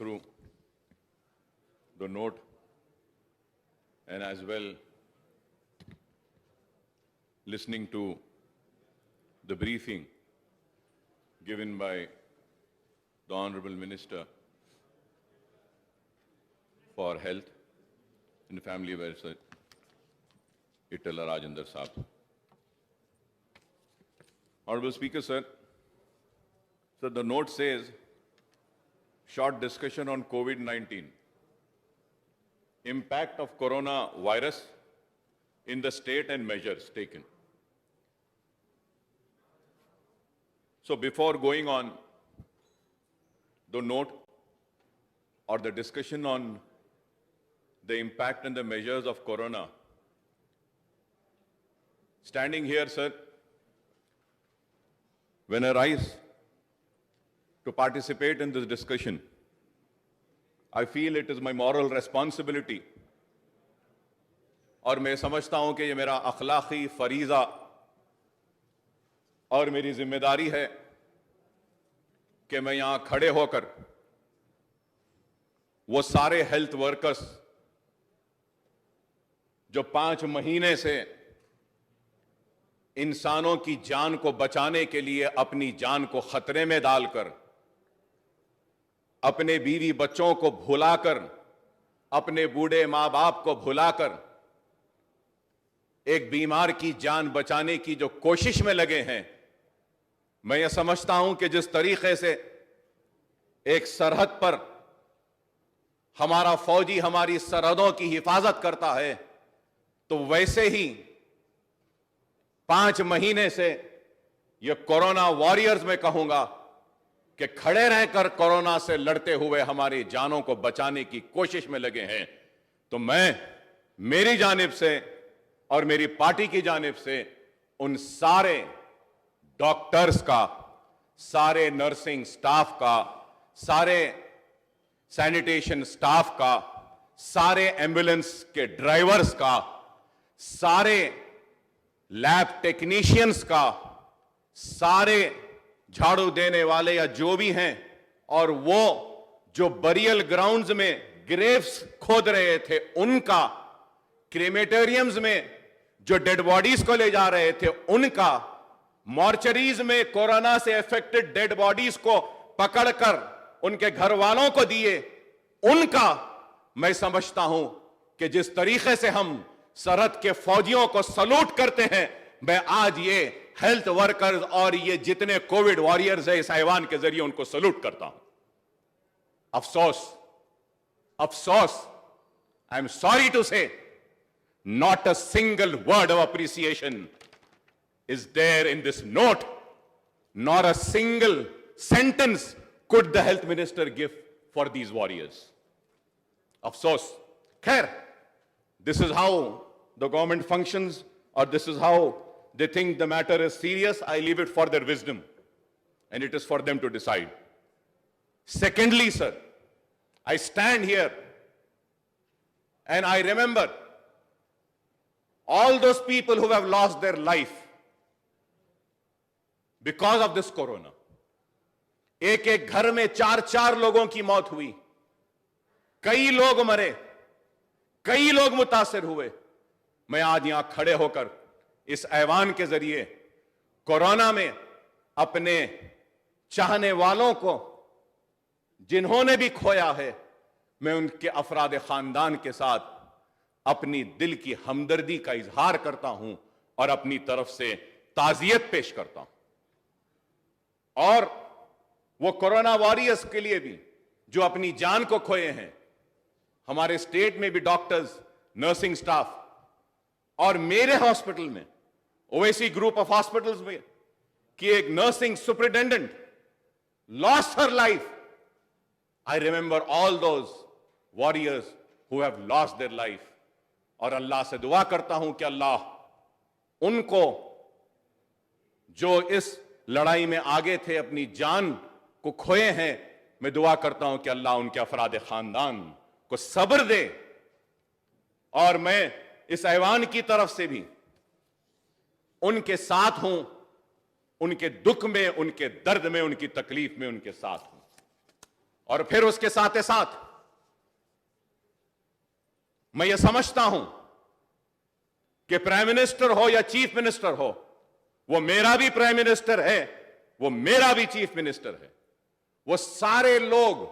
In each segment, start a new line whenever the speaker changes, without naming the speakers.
through the note and as well listening to the briefing given by the Honorable Minister for Health and Family Welfare, Itala Rajendra Saab. Honorable Speaker, sir, the note says, short discussion on COVID-19, impact of coronavirus in the state and measures taken. So before going on the note or the discussion on the impact and the measures of corona, standing here, sir, when I rise to participate in this discussion, I feel it is my moral responsibility और मैं समझता हूं कि ये मेरा अखलाकी फरीजा और मेरी जिम्मेदारी है कि मैं यहां खड़े होकर वो सारे हेल्थ वर्कर्स जो 5 महीने से इंसानों की जान को बचाने के लिए अपनी जान को खतरे में डालकर, अपने बीवी बच्चों को भुलाकर, अपने बूढ़े मां बाप को भुलाकर एक बीमार की जान बचाने की जो कोशिश में लगे हैं, मैं यह समझता हूं कि जिस तरीके से एक सरहद पर हमारा फौजी हमारी सरहदों की हिफाजत करता है, तो वैसे ही 5 महीने से ये कोरोना वॉरियर्स में कहूंगा कि खड़े रहकर कोरोना से लड़ते हुए हमारी जानों को बचाने की कोशिश में लगे हैं। तो मैं मेरी जानिब से और मेरी पार्टी की जानिब से उन सारे डॉक्टर्स का, सारे नर्सिंग स्टाफ का, सारे सैनिटेशन स्टाफ का, सारे एम्बुलेंस के ड्राइवर्स का, सारे लैब टेक्नीशियंस का, सारे झाड़ू देने वाले या जो भी हैं, और वो जो बरियल ग्राउंड्स में ग्रेव्स खोद रहे थे उनका, क्रेमेटोरियम्स में जो डेड बॉडीज को ले जा रहे थे उनका, मॉर्चरीज में कोरोना से अफेक्टेड डेड बॉडीज को पकड़कर उनके घर वालों को दिए उनका, मैं समझता हूं कि जिस तरीके से हम सरहद के फौजियों को सलूट करते हैं, मैं आज ये हेल्थ वर्कर्स और ये जितने कोविड वॉरियर्स है इस ऐवान के जरिए उनको सलूट करता हूं। अफसोस, अफसोस, आई एम सॉरी टू से, not a single word of appreciation is there in this note, nor a single sentence could the health minister give for these warriors. Afsos. Khair, this is how the government functions, or this is how they think the matter is serious. I leave it for their wisdom, and it is for them to decide. Secondly, sir, I stand here and I remember all those people who have lost their life because of this corona. एक एक घर में 4-4 लोगों की मौत हुई, कई लोग मरे, कई लोग मुतासिर हुए। मैं आज यहां खड़े होकर इस ऐवान के जरिए कोरोना में अपने चाहने वालों को जिन्होंने भी खोया है, मैं उनके अफराद खानदान के साथ अपनी दिल की हमदर्दी का इजहार करता हूं और अपनी तरफ से ताजियत पेश करता हूं। और वो कोरोना वॉरियर्स के लिए भी जो अपनी जान को खोए हैं, हमारे स्टेट में भी डॉक्टर्स, नर्सिंग स्टाफ, और मेरे हॉस्पिटल में, ओवैसी ग्रुप ऑफ हॉस्पिटल्स में कि एक nursing superintendent lost her life. I remember all those warriors who have lost their life, और अल्लाह से दुआ करता हूं कि अल्लाह उनको जो इस लड़ाई में आगे थे, अपनी जान को खोए हैं, मैं दुआ करता हूं कि अल्लाह उनके अफराद खानदान को सब्र दे। और मैं इस ऐवान की तरफ से भी उनके साथ हूं, उनके दुख में, उनके दर्द में, उनकी तकलीफ में उनके साथ हूं। और फिर उसके साथ साथ मैं यह समझता हूं कि प्राइम मिनिस्टर हो या चीफ मिनिस्टर हो, वो मेरा भी प्राइम मिनिस्टर है, वो मेरा भी चीफ मिनिस्टर है। वो सारे लोग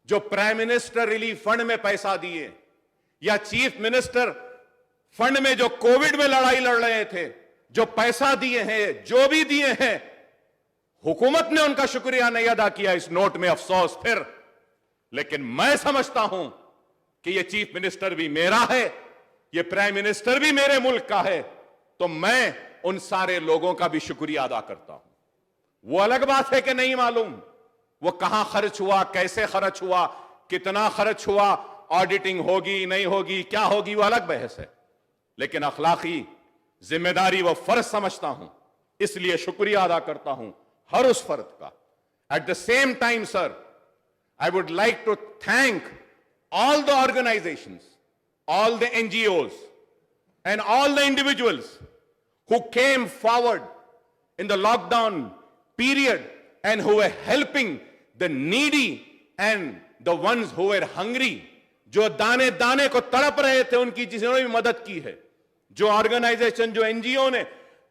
जो प्राइम मिनिस्टर रिलीफ फंड में पैसा दिए या चीफ मिनिस्टर फंड में जो कोविड में लड़ाई लड़ रहे थे, जो पैसा दिए हैं, जो भी दिए हैं, हुकूमत ने उनका शुक्रिया नहीं अदा किया। इस नोट में अफसोस फिर, लेकिन मैं समझता हूं कि यह चीफ मिनिस्टर भी मेरा है, यह प्राइम मिनिस्टर भी मेरे मुल्क का है, तो मैं उन सारे लोगों का भी शुक्रिया अदा करता हूं। वो अलग बात है कि नहीं मालूम वो कहां खर्च हुआ, कैसे खर्च हुआ, कितना खर्च हुआ, ऑडिटिंग होगी नहीं होगी, क्या होगी, वो अलग बहस है। लेकिन अखलाकी जिम्मेदारी व फर्ज समझता हूं, इसलिए शुक्रिया अदा करता हूं हर उस फर्द का। At the same time sir, I would like to thank all the organizations, all the NGOs, and all the individuals who came forward in the lockdown period and who were helping the needy and the ones who were hungry, जो दाने दाने को तड़प रहे थे, उनकी जिन्होंने भी मदद की है। जो ऑर्गेनाइजेशन, जो एनजीओ ने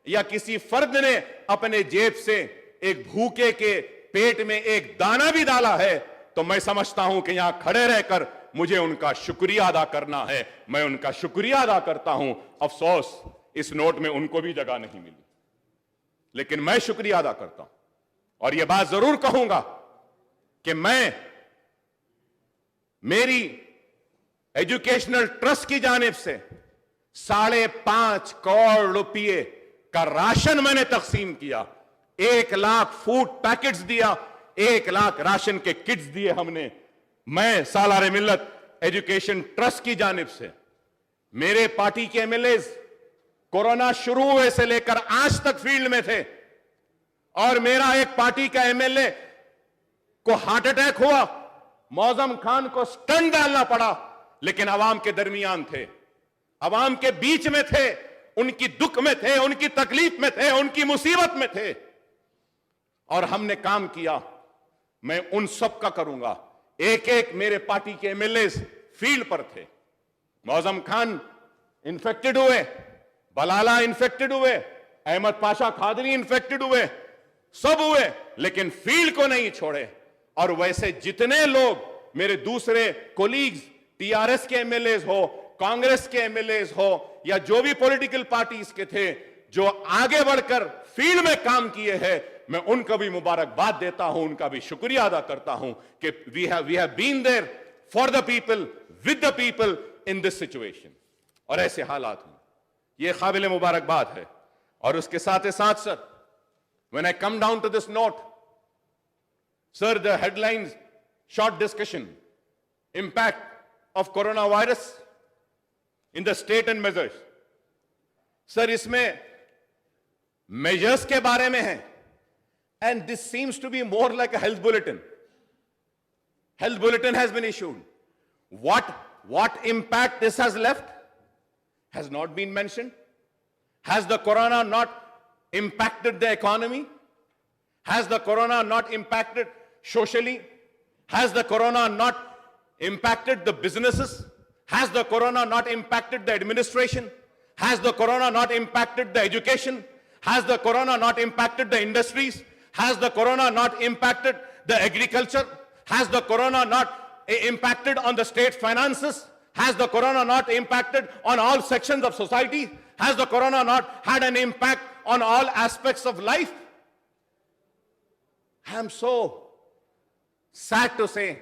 या किसी फर्द ने अपने जेब से एक भूखे के पेट में एक दाना भी डाला है, तो मैं समझता हूं कि यहां खड़े रहकर मुझे उनका शुक्रिया अदा करना है। मैं उनका शुक्रिया अदा करता हूं। अफसोस इस नोट में उनको भी जगह नहीं मिली, लेकिन मैं शुक्रिया अदा करता हूं। और यह बात जरूर कहूंगा कि मैं मेरी एजुकेशनल ट्रस्ट की जानिब से 5.5 करोड़ रुपये का राशन मैंने तकसीम किया। 1 लाख फूड पैकेट्स दिया, 1 लाख राशन के किट्स दिए हमने। मैं सालारे मिल्लत एजुकेशन ट्रस्ट की जानिब से, मेरे पार्टी के एमएलएज कोरोना शुरू हुए से लेकर आज तक फील्ड में थे, और मेरा एक पार्टी का एमएलए को हार्ट अटैक हुआ, मौजम खान को स्टंट डालना पड़ा, लेकिन अवाम के दरमियान थे, अवाम के बीच में थे, उनकी दुख में थे, उनकी तकलीफ में थे, उनकी मुसीबत में थे, और हमने काम किया। मैं उन सब का करूंगा। एक एक मेरे पार्टी के एमएलए फील्ड पर थे। मौजम खान इन्फेक्टेड हुए, बलाला इन्फेक्टेड हुए, अहमद पाशा खादरी इन्फेक्टेड हुए, सब हुए, लेकिन फील्ड को नहीं छोड़े। और वैसे जितने लोग मेरे दूसरे कोलीग्स, टीआरएस के एमएलए हो, कांग्रेस के एमएलए हो, या जो भी पॉलिटिकल पार्टीज के थे जो आगे बढ़कर फील्ड में काम किए हैं, मैं उनका भी मुबारकबाद देता हूं, उनका भी शुक्रिया अदा करता हूं कि we have been there for the people, with the people in this situation. और ऐसे हालात में यह काबिल मुबारकबाद है। और उसके साथ साथ sir, when I come down to this note, sir, the headlines, short discussion, impact of corona virus in the state and measures. Sir, इसमें मेजर्स के बारे में है, and this seems to be more like a health bulletin. Health bulletin has been issued. What impact this has left has not been mentioned. Has the corona not impacted the economy? Has the corona not impacted socially? Has the corona not impacted the businesses? Has the corona not impacted the administration? Has the corona not impacted the education? Has the corona not impacted the industries? Has the corona not impacted the agriculture? Has the corona not impacted on the state finances? Has the corona not impacted on all sections of society? Has the corona not had an impact on all aspects of life? I am so sad to say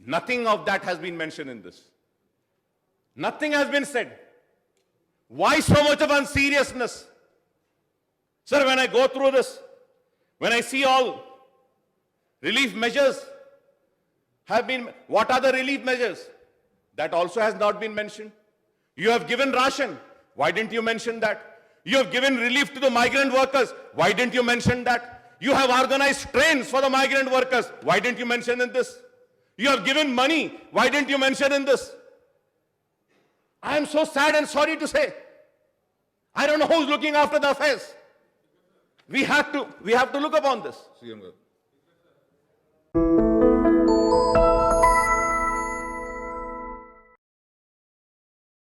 nothing of that has been mentioned in this. Nothing has been said. Why so much of unseriousness? Sir, when I go through this, when I see all relief measures have been, what are the relief measures? That also has not been mentioned. You have given ration. Why didn't you mention that? You have given relief to the migrant workers. Why didn't you mention that? You have organized trains for the migrant workers. Why didn't you mention in this? You have given money. Why didn't you mention in this? I am so sad and sorry to say. I don't know who's looking after the affairs. We have to look upon this.